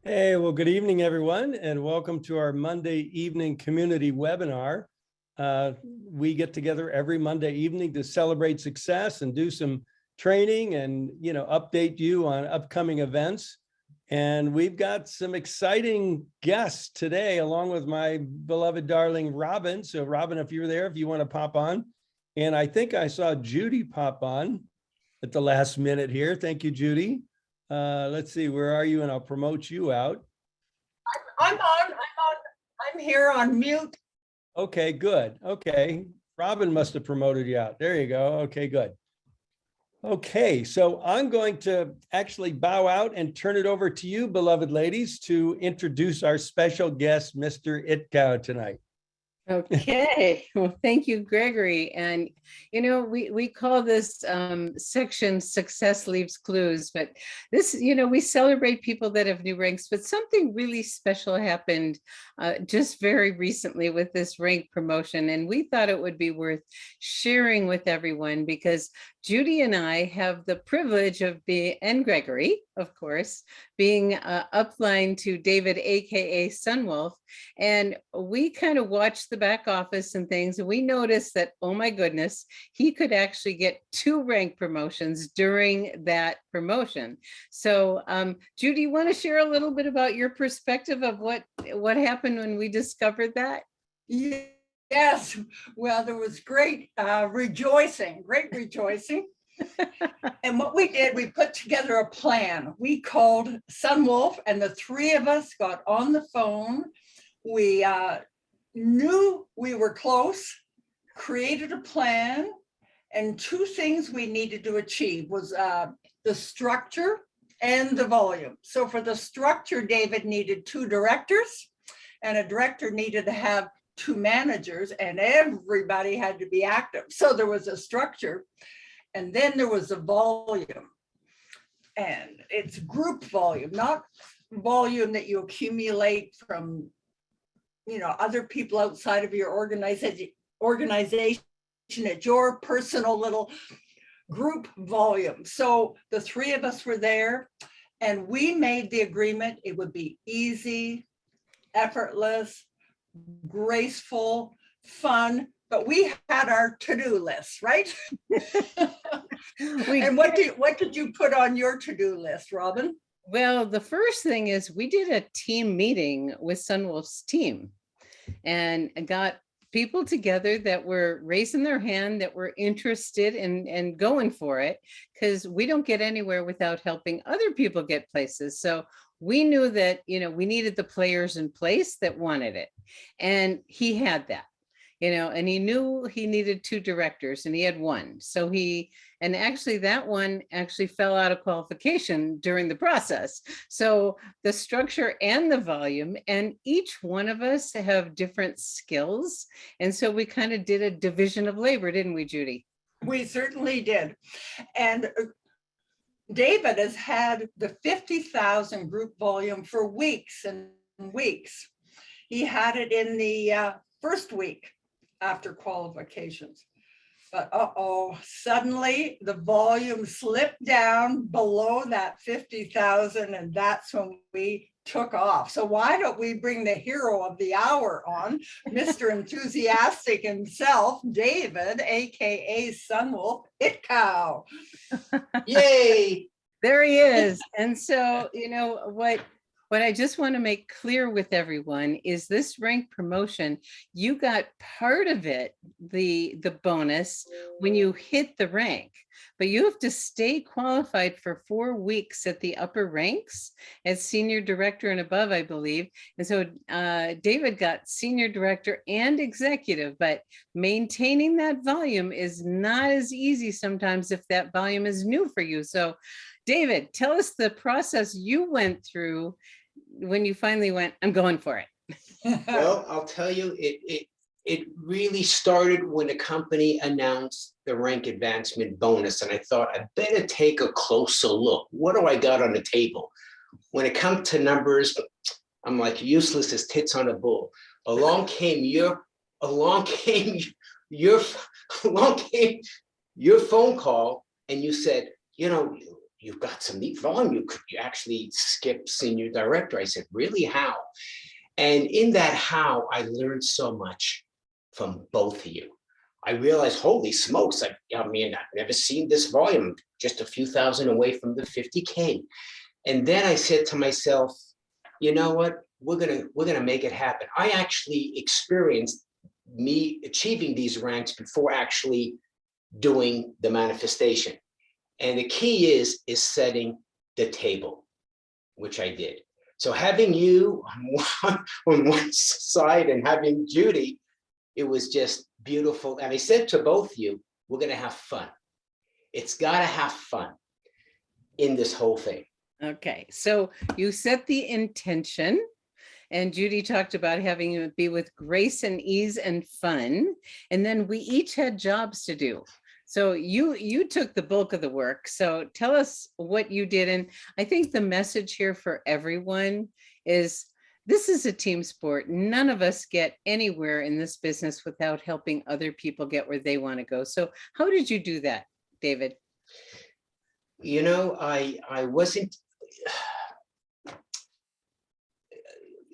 Hey, well, good evening, everyone, and welcome to our Monday evening community webinar. We get together every Monday evening to celebrate success and do some training and, update you on upcoming events. And we've got some exciting guests today, along with my beloved darling Robin. So Robin, if you're there, if you want to pop on. And I think I saw Judy pop on at the last minute here. Thank you, Judy. Let's see, where are you? And I'll promote you out. I'm here on mute. Okay, good. Okay. Robin must have promoted you out. There you go. Okay, good. Okay, so I'm going to actually bow out and turn it over to you, beloved ladies, to introduce our special guest, Mr. Itkow, tonight. Okay, well, thank you, Gregory. And, we call this section Success Leaves Clues, but this, we celebrate people that have new ranks, but something really special happened just very recently with this rank promotion. And we thought it would be worth sharing with everyone because Judy and I have the privilege of being, and Gregory, of course, being upline to David, AKA Sunwolf. And we kind of watched the back office and things, and we noticed that, oh my goodness, he could actually get 2 rank promotions during that promotion. So Judy, you want to share a little bit about your perspective of what happened when we discovered that? Yes, well, there was great rejoicing. And what we did, we put together a plan. We called Sunwolf, and the 3 of us got on the phone. We knew we were close, created a plan, and 2 things we needed to achieve was the structure and the volume. So for the structure, David needed 2 directors, and a director needed to have 2 managers, and everybody had to be active. So there was a structure, and then there was a volume. And it's group volume, not volume that you accumulate from other people outside of your organization. It's your personal little group volume. So the 3 of us were there, and we made the agreement it would be easy, effortless, graceful, fun, but we had our to-do list, right? And what did you put on your to-do list, Robin? Well, the first thing is we did a team meeting with Sunwolf's team and got people together that were raising their hand, that were interested in going for it, because we don't get anywhere without helping other people get places. So we knew that, we needed the players in place that wanted it. And he had that, and he knew he needed 2 directors and he had 1. So and actually that one actually fell out of qualification during the process. So the structure and the volume, and each one of us have different skills. And so we kind of did a division of labor, didn't we, Judy? We certainly did. And David has had the 50,000 group volume for weeks and weeks. He had it in the first week after qualifications. But suddenly the volume slipped down below that 50,000, and that's when we took off. So why don't we bring the hero of the hour on, Mr. Enthusiastic himself, David, AKA Sunwolf, Itkow. Yay! There he is. And so, what I just want to make clear with everyone is this rank promotion, you got part of it, the bonus, when you hit the rank, but you have to stay qualified for 4 weeks at the upper ranks as senior director and above, I believe. And so David got senior director and executive, but maintaining that volume is not as easy sometimes if that volume is new for you. So David, tell us the process you went through when you finally went, I'm going for it. Well, I'll tell you, it really started when the company announced the rank advancement bonus. And I thought, I better take a closer look. What do I got on the table? When it comes to numbers, I'm like useless as tits on a bull. Along came your phone call, and you said, you've got some neat volume. You could actually skip senior director. I said, really, how? And in that how, I learned so much from both of you. I realized, holy smokes, I mean, I've never seen this volume, just a few thousand away from the 50K. And then I said to myself, you know what, we're gonna make it happen. I actually experienced me achieving these ranks before actually doing the manifestation. And the key is setting the table, which I did. So having you on one side and having Judy, it was just beautiful. And I said to both of you, we're going to have fun. It's got to have fun in this whole thing. Okay, so you set the intention, and Judy talked about having it be with grace and ease and fun. And then we each had jobs to do. So you took the bulk of the work. So tell us what you did. And I think the message here for everyone is this is a team sport. None of us get anywhere in this business without helping other people get where they want to go. So how did you do that, David? You know, I wasn't,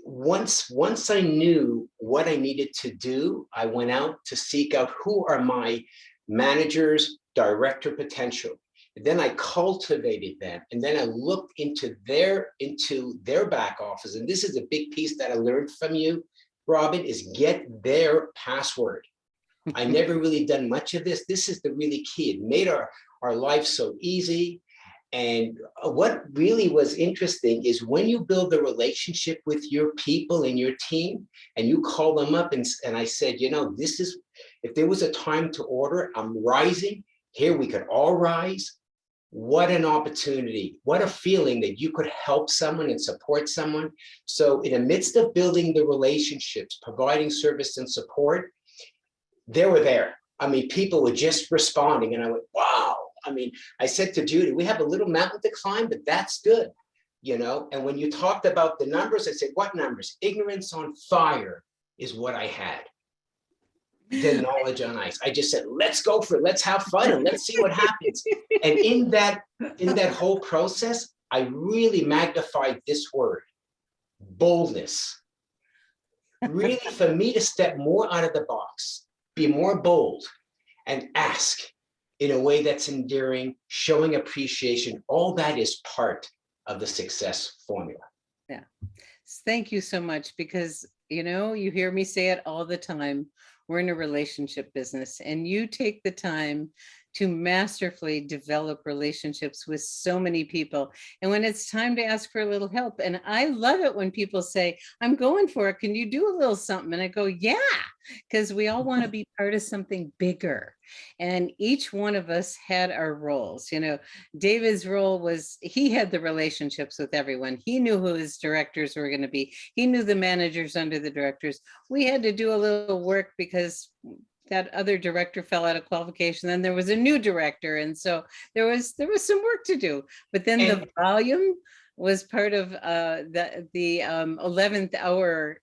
once I knew what I needed to do, I went out to seek out who are my managers, director potential. And then I cultivated them, and then I looked into their back office. And this is a big piece that I learned from you, Robin, is get their password. I never really done much of this. This is the really key. It made our life so easy. And what really was interesting is when you build a relationship with your people and your team, and you call them up and I said, you know, this is, if there was a time to order, I'm rising. Here we could all rise. What an opportunity. What a feeling that you could help someone and support someone. So in the midst of building the relationships, providing service and support, they were there. I mean, people were just responding, and I went, wow. I mean, I said to Judy, we have a little mountain to climb, but that's good, you know? And when you talked about the numbers, I said, what numbers? Ignorance on fire is what I had. The knowledge on ice. I just said, let's go for it. Let's have fun and let's see what happens. And in that whole process, I really magnified this word, boldness. Really, for me to step more out of the box, be more bold, and ask in a way that's endearing, showing appreciation. All that is part of the success formula. Yeah. Thank you so much, because, you know, you hear me say it all the time. We're in a relationship business, and you take the time to masterfully develop relationships with so many people. And when it's time to ask for a little help, and I love it when people say, I'm going for it, can you do a little something? And I go, yeah, because we all want to be part of something bigger. And each one of us had our roles. You know, David's role was, he had the relationships with everyone. He knew who his directors were going to be. He knew the managers under the directors. We had to do a little work because that other director fell out of qualification. Then there was a new director. And so there was some work to do, but then the volume was part of the 11th hour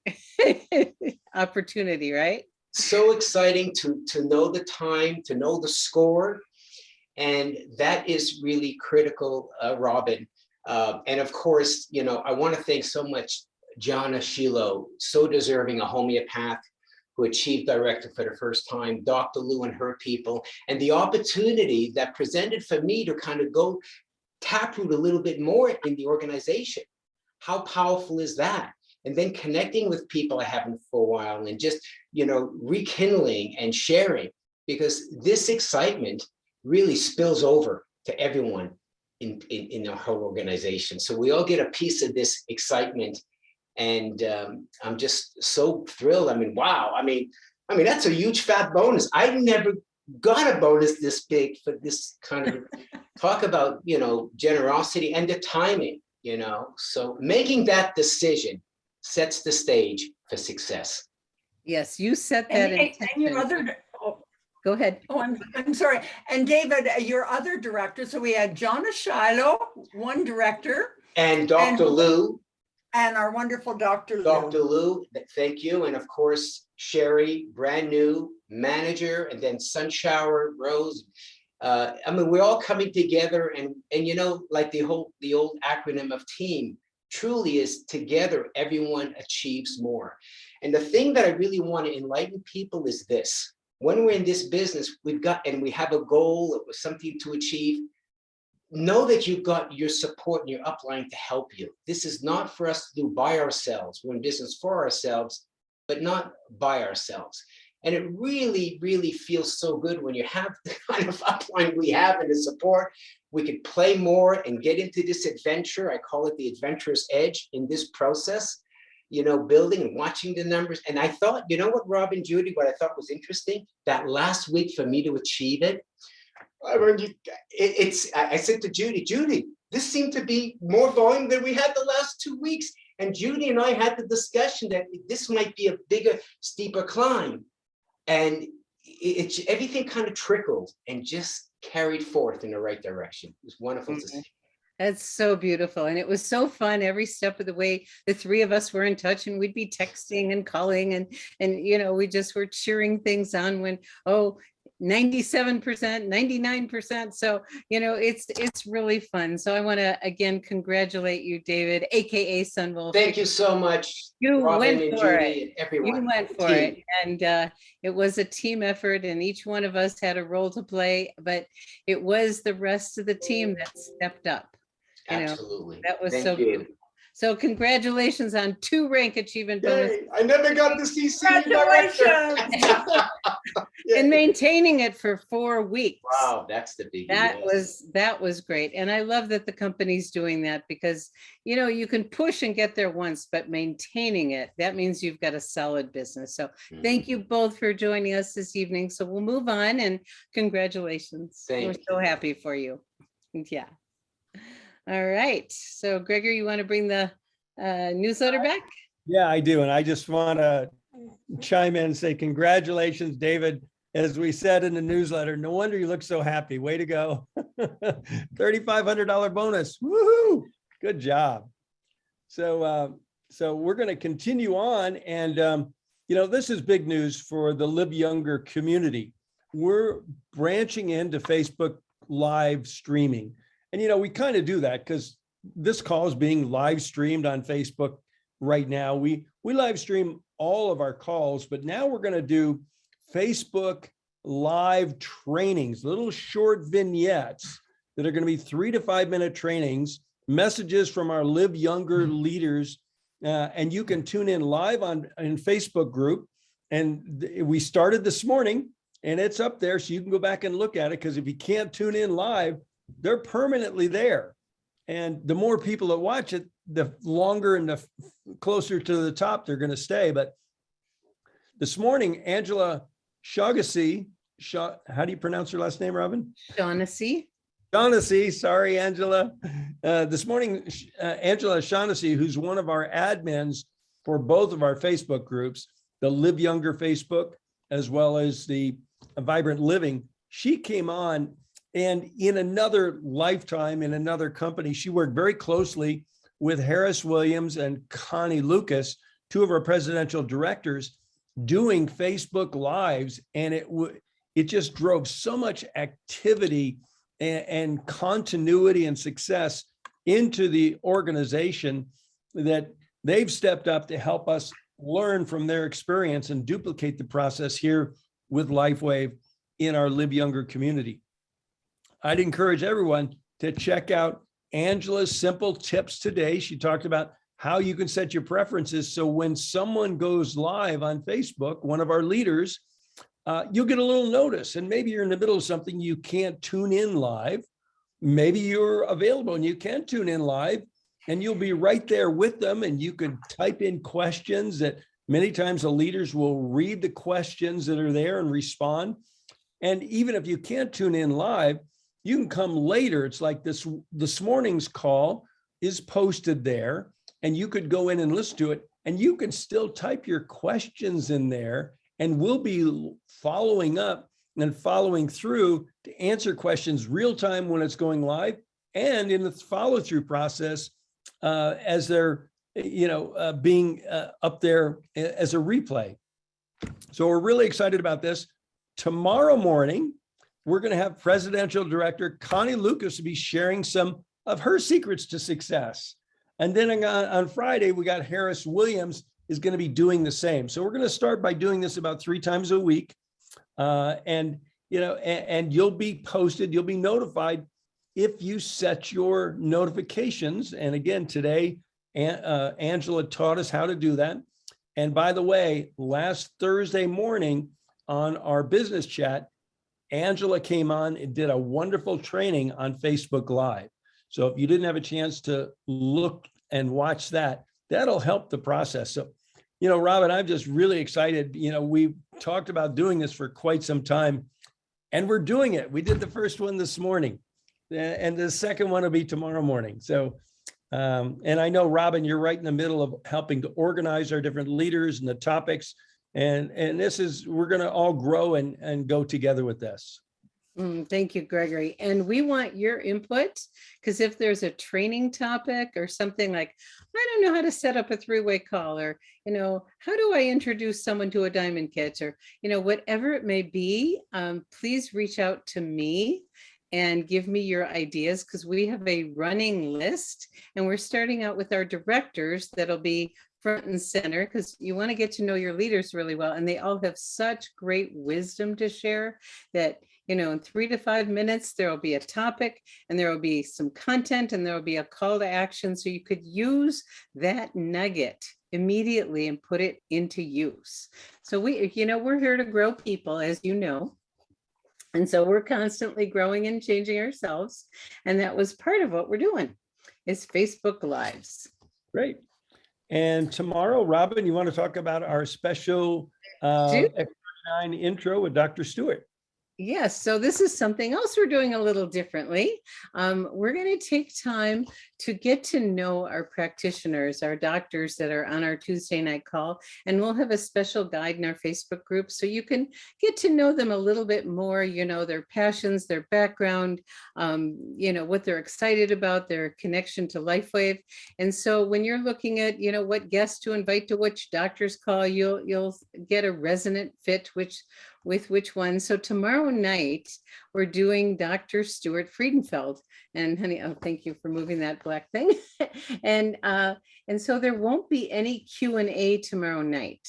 opportunity, right? So exciting to know the time, to know the score. And that is really critical, Robin. And of course, you know, I want to thank so much Jana Shilo, so deserving, a homeopath who achieved director for the first time, Dr. Lou and her people, and the opportunity that presented for me to kind of go taproot a little bit more in the organization. How powerful is that? And then connecting with people I haven't for a while, and just, you know, rekindling and sharing, because this excitement really spills over to everyone in our whole organization. So we all get a piece of this excitement. And I'm just so thrilled. I mean, wow. I mean, that's a huge fat bonus. I never got a bonus this big for this kind of talk about, you know, generosity and the timing, you know. So making that decision sets the stage for success. Yes, you set that intention. And your other, Go ahead. Oh, I'm sorry. And David, your other director. So we had Jana Shiloh, one director. And Dr. Lou. And our wonderful Dr. Lou. Dr. Lou, thank you. And of course, Sherry, brand new manager, and then Sunshower, Rose. I mean, we're all coming together, and you know, like the old acronym of team truly is together, everyone achieves more. And the thing that I really want to enlighten people is this: when we're in this business, we have a goal or something to achieve. Know that you've got your support and your upline to help you. This is not for us to do by ourselves. We're in business for ourselves, but not by ourselves. And it really, really feels so good when you have the kind of upline we have and the support. We could play more and get into this adventure. I call it the adventurous edge in this process, you know, building and watching the numbers. And I thought, you know what, Rob and Judy, what I thought was interesting, that last week for me to achieve it, I said to Judy, this seemed to be more volume than we had the last 2 weeks. And Judy and I had the discussion that this might be a bigger, steeper climb. And everything kind of trickled and just carried forth in the right direction. It was wonderful to see. That's so beautiful. And it was so fun every step of the way. The three of us were in touch, and we'd be texting and calling, and you know, we just were cheering things on when, oh, 97%, 99%. So, you know, it's really fun. So I want to again congratulate you, David, aka Sunwolf. Thank you so much. You Robin went and for Judy it. and everyone. You went for it. And it was a team effort, and each one of us had a role to play, but it was the rest of the team that stepped up. You know, Absolutely. that was Thank so you. beautiful. So congratulations on 2 rank achievement bonus. Yay, I never got to see Congratulations. And maintaining it for 4 weeks. Wow, that's the big. That was great. And I love that the company's doing that, because, you know, you can push and get there once, but maintaining it, that means you've got a solid business. So thank you both for joining us this evening. So we'll move on, and congratulations. We're so happy for you. Yeah. All right. So Gregor, you want to bring the newsletter back? Yeah, I do. And I just want to chime in and say congratulations, David. As we said in the newsletter, no wonder you look so happy. Way to go. $3,500 bonus. Woohoo! Good job. So we're going to continue on. And, you know, this is big news for the Live Younger community. We're branching into Facebook live streaming. And, you know, we kind of do that because this call is being live streamed on Facebook right now. We live stream all of our calls, but now we're going to do Facebook live trainings, little short vignettes that are going to be 3 to 5 minute trainings, messages from our Live Younger leaders. And you can tune in live in Facebook group. And we started this morning, and it's up there. So you can go back and look at it, because if you can't tune in live, they're permanently there. And the more people that watch it, the longer and the closer to the top they're going to stay. But this morning, Angela Shaughnessy, how do you pronounce her last name, Robin? Shaughnessy. Shaughnessy, sorry, Angela. This morning, Angela Shaughnessy, who's one of our admins for both of our Facebook groups, the Live Younger Facebook, as well as the Vibrant Living, she came on. And in another lifetime, in another company, she worked very closely with Harris Williams and Connie Lucas, 2 of our presidential directors, doing Facebook Lives. And it just drove so much activity and continuity and success into the organization that they've stepped up to help us learn from their experience and duplicate the process here with Lifewave in our Live Younger community. I'd encourage everyone to check out Angela's simple tips today. She talked about how you can set your preferences. So when someone goes live on Facebook, one of our leaders, you'll get a little notice. And maybe you're in the middle of something, you can't tune in live. Maybe you're available and you can tune in live, and you'll be right there with them. And you can type in questions that many times the leaders will read the questions that are there and respond. And even if you can't tune in live, you can come later. It's like this morning's call is posted there, and you could go in and listen to it, and you can still type your questions in there, and we'll be following up and following through to answer questions real time when it's going live, and in the follow through process as they're being up there as a replay. So we're really excited about this. Tomorrow morning, we're going to have Presidential Director Connie Lucas be sharing some of her secrets to success. And then on Friday, we got Harris Williams is going to be doing the same. So we're going to start by doing this about 3 times a week. And you'll be posted, you'll be notified if you set your notifications. And again, today, Angela taught us how to do that. And by the way, last Thursday morning on our business chat, Angela came on and did a wonderful training on Facebook Live. So if you didn't have a chance to look and watch that, that'll help the process. So, Robin, I'm just really excited. We talked about doing this for quite some time, and we're doing it. We did the first one this morning, and the second one will be tomorrow morning. So, and I know, Robin, you're right in the middle of helping to organize our different leaders and the topics. And we're going to all grow and go together with this. Thank you, Gregory. And we want your input, because if there's a training topic or something like, I don't know how to set up a 3-way call, or, how do I introduce someone to a diamond kit, or, whatever it may be, please reach out to me and give me your ideas, because we have a running list and we're starting out with our directors that'll be front and center, because you want to get to know your leaders really well. And they all have such great wisdom to share that, in 3 to 5 minutes, there will be a topic and there will be some content and there will be a call to action. So you could use that nugget immediately and put it into use. So we're here to grow people, as you know. And so we're constantly growing and changing ourselves. And that was part of what we're doing, is Facebook Lives. Great. And tomorrow, Robin, you want to talk about our special X49 intro with Dr. Stewart? Yes, so this is something else we're doing a little differently. We're going to take time to get to know our practitioners, our doctors that are on our Tuesday night call, and we'll have a special guide in our Facebook group so you can get to know them a little bit more, their passions, their background, what they're excited about, their connection to Lifewave. And so when you're looking at, what guests to invite to which doctor's call, you'll get a resonant fit with which one. So tomorrow night, we're doing Dr. Stuart Friedenfeld. And honey, thank you for moving that black thing. And so there won't be any Q&A tomorrow night.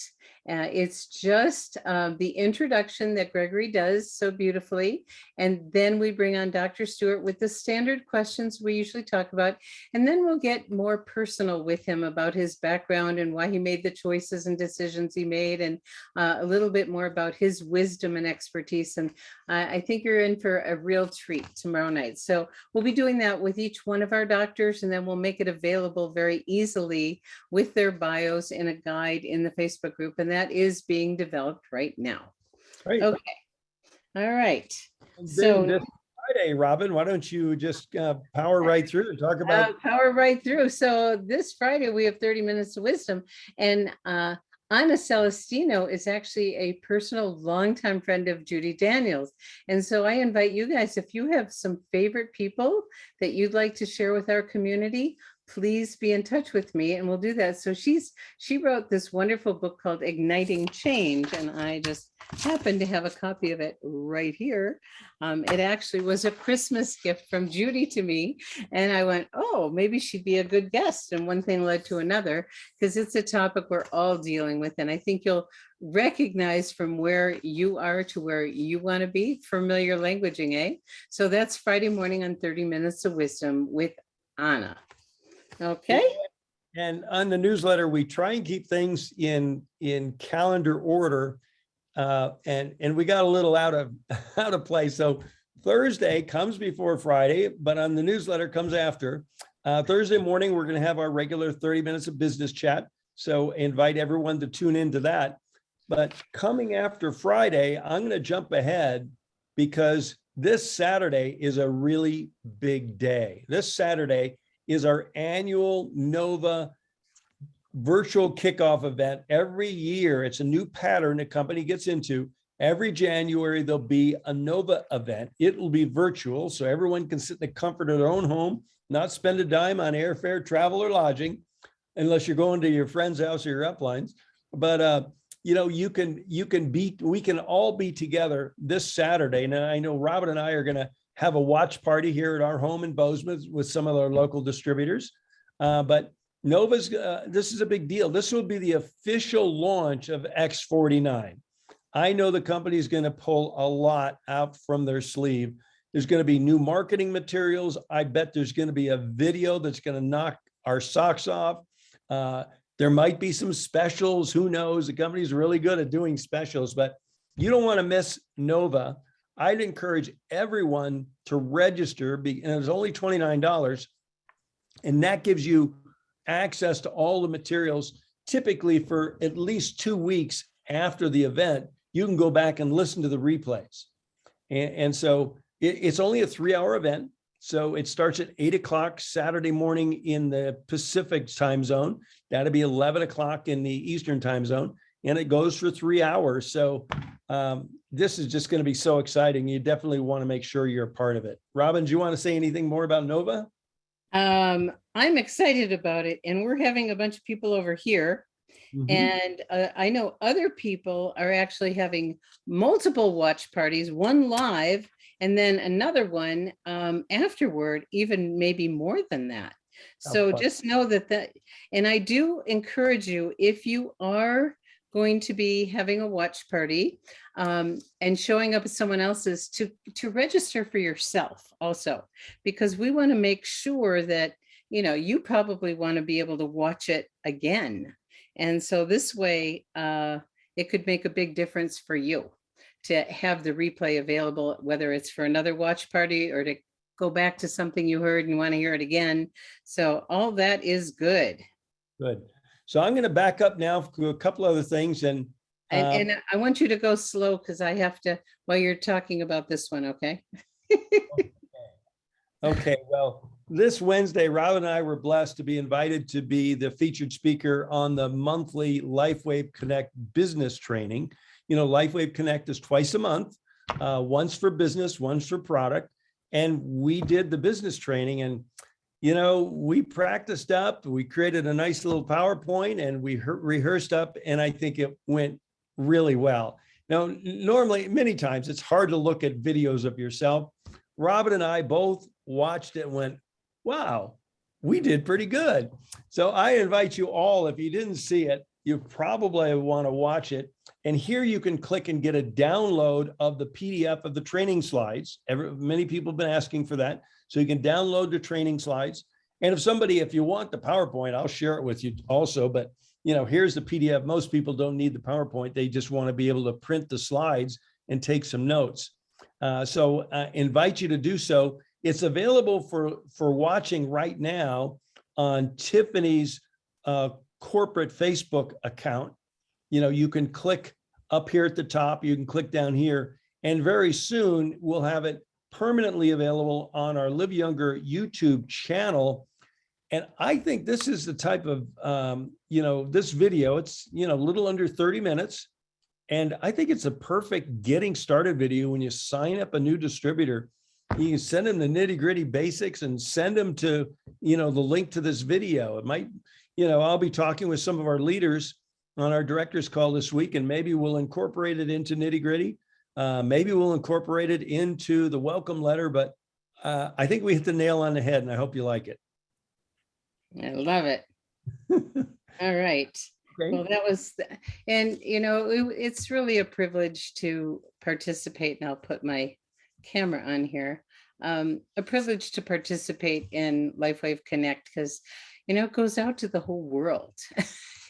It's just the introduction that Gregory does so beautifully. And then we bring on Dr. Stewart with the standard questions we usually talk about. And then we'll get more personal with him about his background and why he made the choices and decisions he made, and a little bit more about his wisdom and expertise. And I think you're in for a real treat tomorrow night. So we'll be doing that with each one of our doctors, and then we'll make it available very easily with their bios in a guide in the Facebook group. And that is being developed right now. Great. Okay. All right. So this Friday, Robin, why don't you just power right through and talk about power right through. So this Friday we have 30 minutes of wisdom, and Anna Celestino is actually a personal longtime friend of Judy Daniels. And so I invite you guys, if you have some favorite people that you'd like to share with our community, please be in touch with me and we'll do that. So she wrote this wonderful book called Igniting Change, and I just happen to have a copy of it right here. It actually was a Christmas gift from Judy to me, and I went, oh, maybe she'd be a good guest. And one thing led to another, because it's a topic we're all dealing with. And I think you'll recognize from where you are to where you want to be, familiar languaging, eh? So that's Friday morning on 30 Minutes of Wisdom with Anna. Okay. And on the newsletter, we try and keep things in calendar order. And we got a little out of place. So Thursday comes before Friday, but on the newsletter comes after. Thursday morning, we're going to have our regular 30 minutes of business chat. So invite everyone to tune into that. But coming after Friday, I'm going to jump ahead because this Saturday is a really big day. This Saturday is our annual NOVA virtual kickoff event. Every year, it's a new pattern the company gets into. Every January, there'll be a NOVA event. It will be virtual, so everyone can sit in the comfort of their own home, not spend a dime on airfare, travel, or lodging, unless you're going to your friend's house or your uplines. But we can all be together this Saturday. And I know Robin and I are going to have a watch party here at our home in Bozeman with some of our local distributors. But Nova's, this is a big deal. This will be the official launch of X49. I know the company is going to pull a lot out from their sleeve. There's going to be new marketing materials. I bet there's going to be a video that's going to knock our socks off. There might be some specials. Who knows? The company's really good at doing specials, but you don't want to miss Nova. I'd encourage everyone to register, and it's only $29. And that gives you access to all the materials, typically for at least 2 weeks after the event. You can go back and listen to the replays. And so it's only a 3-hour event. So it starts at 8 o'clock Saturday morning in the Pacific time zone. That'll be 11 o'clock in the Eastern time zone. And it goes for 3 hours. So this is just going to be so exciting. You definitely want to make sure you're a part of it. Robin, do you want to say anything more about Nova? I'm excited about it, and we're having a bunch of people over here. Mhm. And I know other people are actually having multiple watch parties, one live and then another one afterward, even maybe more than that. So fun. just know that, and I do encourage you, if you are going to be having a watch party and showing up at someone else's, to register for yourself also, because we want to make sure that, you probably want to be able to watch it again. And so this way, it could make a big difference for you to have the replay available, whether it's for another watch party or to go back to something you heard and want to hear it again. So all that is good. Good. So I'm going to back up now to a couple other things. And I want you to go slow because I have to, while you're talking about this one, okay? Okay, well, this Wednesday, Robin and I were blessed to be invited to be the featured speaker on the monthly Lifewave Connect business training. Lifewave Connect is twice a month, once for business, once for product. And we did the business training, and, we practiced up, we created a nice little PowerPoint, and we rehearsed up, and I think it went really well. Now, normally, many times it's hard to look at videos of yourself. Robin and I both watched it and went, wow, we did pretty good. So I invite you all, if you didn't see it, you probably want to watch it. And here you can click and get a download of the PDF of the training slides. Many people have been asking for that. So you can download the training slides. And if you want the PowerPoint, I'll share it with you also. But, here's the PDF. Most people don't need the PowerPoint. They just want to be able to print the slides and take some notes. So I invite you to do so. It's available for watching right now on Tiffany's corporate Facebook account. You can click up here at the top, you can click down here, and very soon we'll have it permanently available on our Live Younger YouTube channel. And I think this is the type of, this video, it's, a little under 30 minutes. And I think it's a perfect getting started video when you sign up a new distributor. You can send them the nitty-gritty basics and send them to, the link to this video. It might, I'll be talking with some of our leaders on our director's call this week, and maybe we'll incorporate it into nitty-gritty. Maybe we'll incorporate it into the welcome letter, but I think we hit the nail on the head, and I hope you like it. I love it. All right. Okay. Well, that was, and it's really a privilege to participate, and I'll put my camera on here. A privilege to participate in Lifewave Connect because, it goes out to the whole world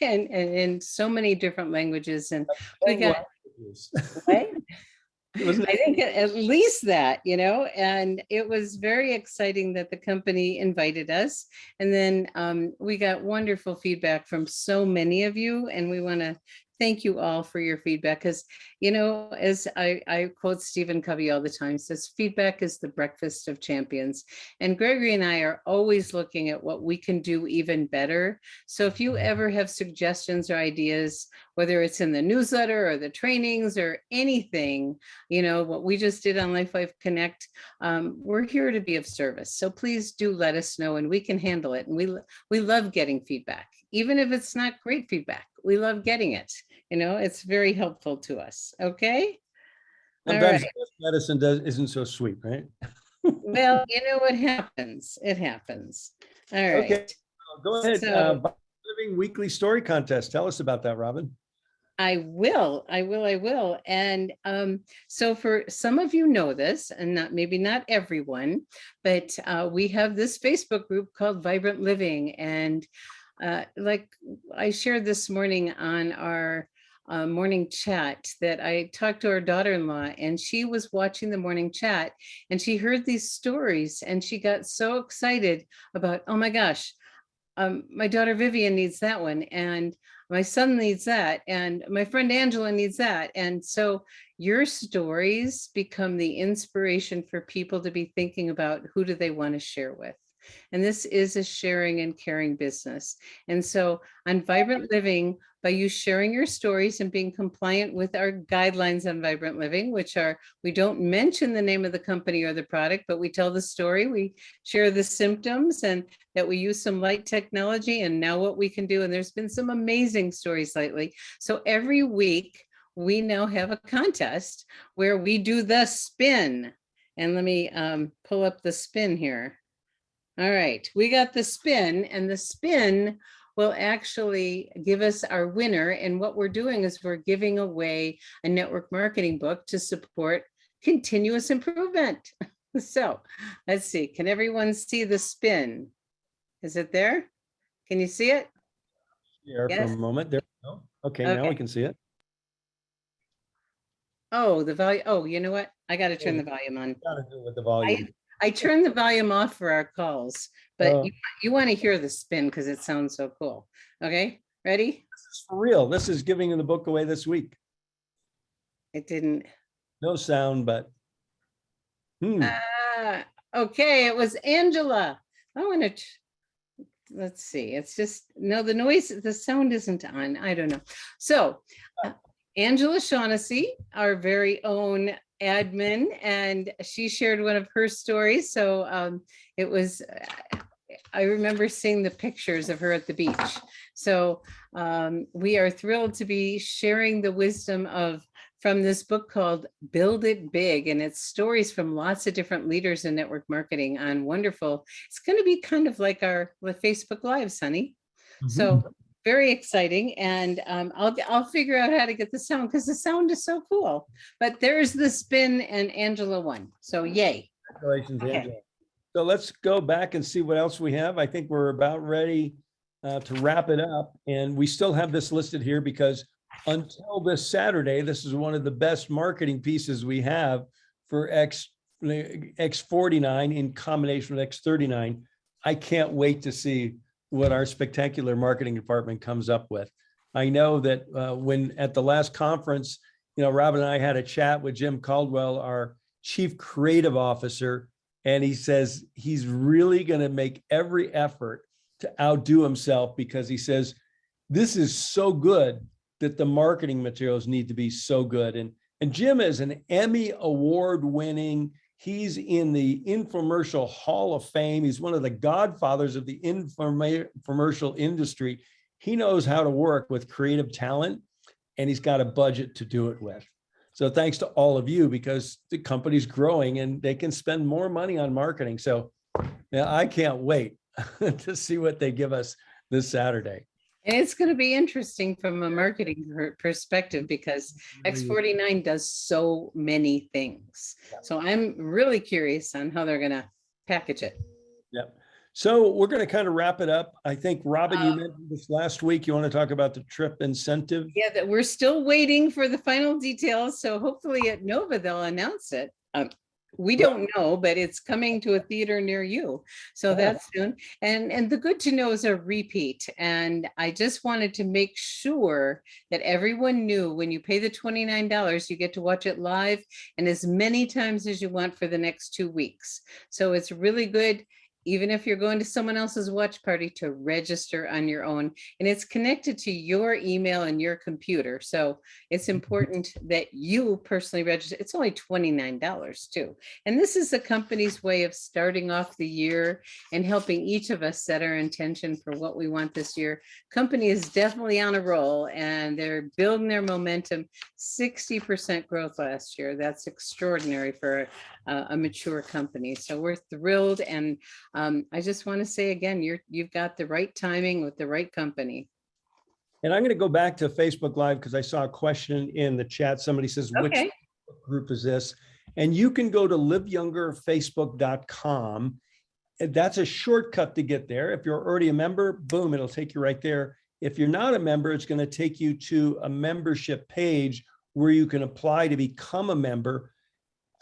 and in so many different languages. And we got, right? I think at least that, and it was very exciting that the company invited us. And then we got wonderful feedback from so many of you. And we want to thank you all for your feedback. Because, as I quote Stephen Covey all the time, says, feedback is the breakfast of champions. And Gregory and I are always looking at what we can do even better. So if you ever have suggestions or ideas, whether it's in the newsletter or the trainings or anything, what we just did on Lifewave Connect, we're here to be of service. So please do let us know, and we can handle it. And we love getting feedback, even if it's not great feedback. We love getting it It's very helpful to us. Okay. All Sometimes right. medicine isn't so sweet, right? Well, what happens? It happens. All Okay, right. go ahead. So Living Weekly Story Contest. Tell us about that, Robin. I will. And so for some of you know this, and maybe not everyone, but we have this Facebook group called Vibrant Living. And like I shared this morning on our morning chat, that I talked to our daughter-in-law, and she was watching the morning chat, and she heard these stories, and she got so excited about, oh my gosh, my daughter Vivian needs that one, and my son needs that, and my friend Angela needs that. And so your stories become the inspiration for people to be thinking about who do they want to share with. And this is a sharing and caring business. And so on Vibrant Living, by you sharing your stories and being compliant with our guidelines on Vibrant Living, which are, we don't mention the name of the company or the product, but we tell the story, we share the symptoms, and that we use some light technology and now what we can do. And there's been some amazing stories lately. So every week we now have a contest where we do the spin. And let me pull up the spin here. All right, we got the spin, and the spin will actually give us our winner. And what we're doing is we're giving away a network marketing book to support continuous improvement. So let's see, can everyone see the spin? Is it there? Can you see it? Here for Yes. a moment. There we go. Okay, now we Okay. can see it. Oh, the volume. Oh, you know what? I got to turn the volume on. Gotta do with the volume. I turned the volume off for our calls, but Oh. you want to hear the spin because it sounds so cool. Okay, ready? This is for real. This is giving the book away this week. It didn't. No sound, but Okay, it was Angela. I want to, let's see. It's just, no, the noise, the sound isn't on. I don't know. So Angela Shaughnessy, our very own admin, and she shared one of her stories. So it was, I remember seeing the pictures of her at the beach. So we are thrilled to be sharing the wisdom from this book called Build It Big, and it's stories from lots of different leaders in network marketing on wonderful. It's going to be kind of like our Facebook Lives, honey. So very exciting, and I'll figure out how to get the sound because the sound is so cool. But there's the spin, and Angela won. So yay! Congratulations, Okay. Angela. So let's go back and see what else we have. I think we're about ready to wrap it up, and we still have this listed here because until this Saturday, this is one of the best marketing pieces we have for X49 in combination with X39. I can't wait to see what our spectacular marketing department comes up with. I know that when at the last conference, Robin and I had a chat with Jim Caldwell, our Chief Creative Officer, and he says he's really going to make every effort to outdo himself because he says, this is so good that the marketing materials need to be so good. And Jim is an Emmy Award winning, he's in the infomercial Hall of Fame. He's one of the godfathers of the infomercial industry. He knows how to work with creative talent, and he's got a budget to do it with. So thanks to all of you, because the company's growing and they can spend more money on marketing. So yeah, I can't wait to see what they give us this Saturday. And it's going to be interesting from a marketing perspective because X49 does so many things. So I'm really curious on how they're going to package it. Yep. So we're going to kind of wrap it up. I think, Robin, you mentioned this last week. You want to talk about the trip incentive? Yeah, that we're still waiting for the final details. So hopefully at Nova, they'll announce it. We don't know, but it's coming to a theater near you. So that's soon. And the good to know is a repeat. And I just wanted to make sure that everyone knew when you pay the $29, you get to watch it live and as many times as you want for the next 2 weeks. So it's really good. even if you're going to someone else's watch party, to register on your own. And it's connected to your email and your computer. So it's important that you personally register. It's only $29 too. And this is the company's way of starting off the year and helping each of us set our intention for what we want this year. Company is definitely on a roll and they're building their momentum. 60% growth last year. That's extraordinary for a mature company. So we're thrilled. And I just want to say again, you've got the right timing with the right company. And I'm going to go back to Facebook Live because I saw a question in the chat. Somebody says, which Okay. group is this? And you can go to liveyoungerfacebook.com. That's a shortcut to get there. If you're already a member, boom, it'll take you right there. If you're not a member, it's going to take you to a membership page where you can apply to become a member.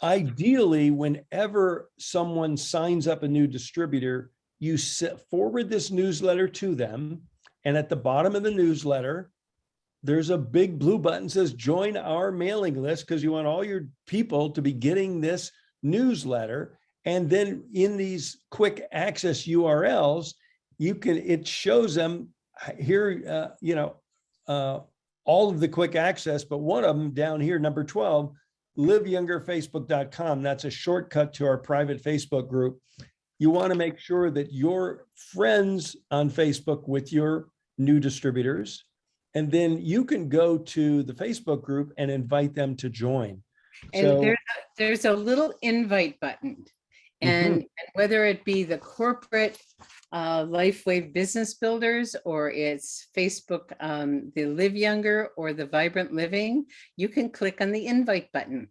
Ideally, whenever someone signs up a new distributor, you forward this newsletter to them. And at the bottom of the newsletter, there's a big blue button that says join our mailing list, because you want all your people to be getting this newsletter. And then in these quick access URLs, it shows them here, all of the quick access, but one of them down here, number 12, liveyoungerfacebook.com. That's a shortcut to our private Facebook group. You want to make sure that you're friends on Facebook with your new distributors, and then you can go to the Facebook group and invite them to join. And So, there's a little invite button. And whether it be the corporate Lifewave business builders, or it's Facebook, the Live Younger or the Vibrant Living, you can click on the invite button.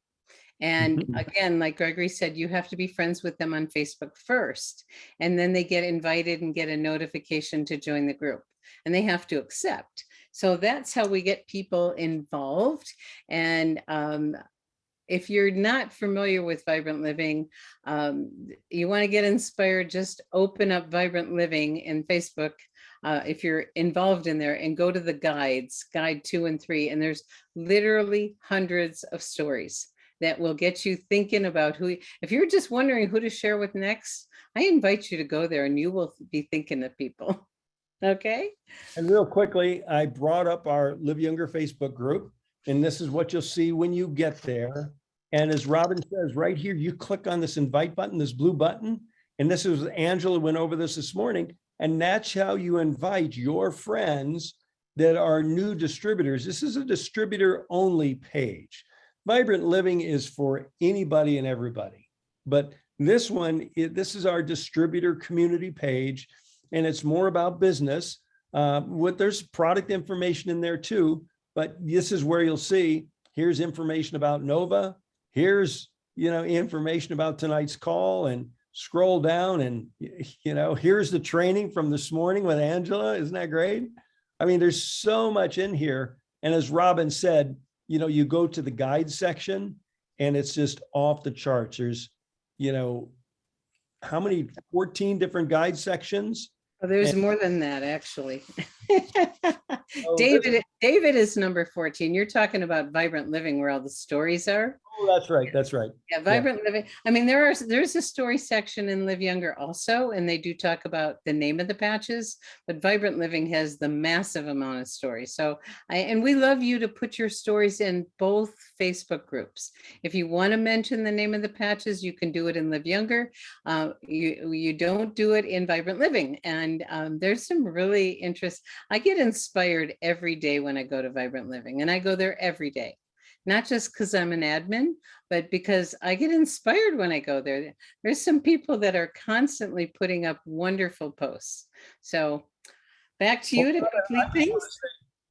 And again, like Gregory said, you have to be friends with them on Facebook first, and then they get invited and get a notification to join the group, and they have to accept. So that's how we get people involved. And if you're not familiar with Vibrant Living, you want to get inspired, just open up Vibrant Living in Facebook if you're involved in there, and go to the guides, guide 2 and 3. And there's literally hundreds of stories that will get you thinking about if you're just wondering who to share with next, I invite you to go there and you will be thinking of people. Okay. and real quickly, I brought up our Live Younger Facebook group, and this is what you'll see when you get there. And as Robin says, right here, you click on this invite button, this blue button. And this is Angela went over this morning. And that's how you invite your friends that are new distributors. This is a distributor only page. Vibrant Living is for anybody and everybody. But this one, this is our distributor community page, and it's more about business. There's product information in there too, but this is where you'll see, here's information about Nova. Here's, information about tonight's call, and scroll down and, here's the training from this morning with Angela. Isn't that great? I mean, there's so much in here. And as Robin said, you go to the guide section and it's just off the charts. There's, how many, 14 different guide sections? Well, there's more than that, actually. David is number 14. You're talking about Vibrant Living, where all the stories are. Oh, that's right. That's right. Yeah, Vibrant Living. I mean, there's a story section in Live Younger also, and they do talk about the name of the patches, but Vibrant Living has the massive amount of stories. So, and we love you to put your stories in both Facebook groups. If you want to mention the name of the patches, you can do it in Live Younger. You don't do it in Vibrant Living. And there's some really interest. I get inspired every day when I go to Vibrant Living, and I go there every day. Not just because I'm an admin, but because I get inspired when I go there. There's some people that are constantly putting up wonderful posts. So back to you to complete things.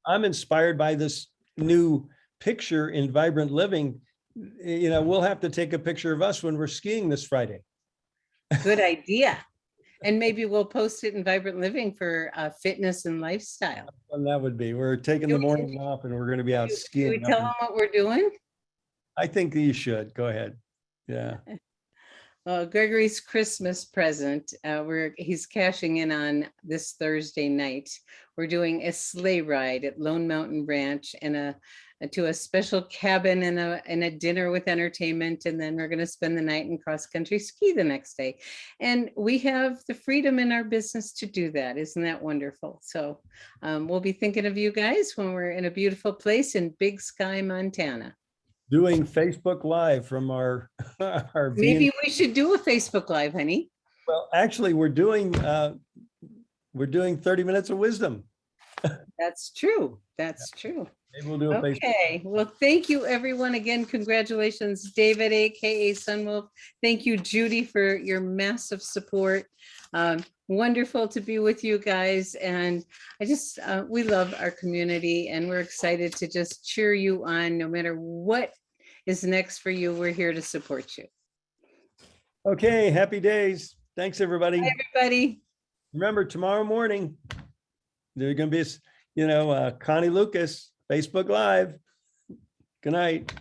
I'm inspired by this new picture in Vibrant Living. We'll have to take a picture of us when we're skiing this Friday. Good idea. And maybe we'll post it in Vibrant Living for fitness and lifestyle. And that would be, we're taking the morning off and we're going to be out skiing. Can we tell them what we're doing? I think you should. Go ahead. Yeah. Well, Gregory's Christmas present, he's cashing in on this Thursday night. We're doing a sleigh ride at Lone Mountain Ranch and to a special cabin and a dinner with entertainment. And then we're going to spend the night in cross-country ski the next day. And we have the freedom in our business to do that. Isn't that wonderful? So we'll be thinking of you guys when we're in a beautiful place in Big Sky, Montana. Doing Facebook Live from our Maybe we should do a Facebook Live, honey. Well, actually, we're doing 30 minutes of wisdom. That's true. That's true. Maybe we'll do a Facebook. Okay, well, thank you, everyone. Again, congratulations, David, AKA Sunwolf. Thank you, Judy, for your massive support. Wonderful to be with you guys. And we love our community, and we're excited to just cheer you on. No matter what is next for you, we're here to support you. Okay, happy days. Thanks, everybody. Bye, everybody. Remember, tomorrow morning, there's going to be, Connie Lucas, Facebook Live. Good night.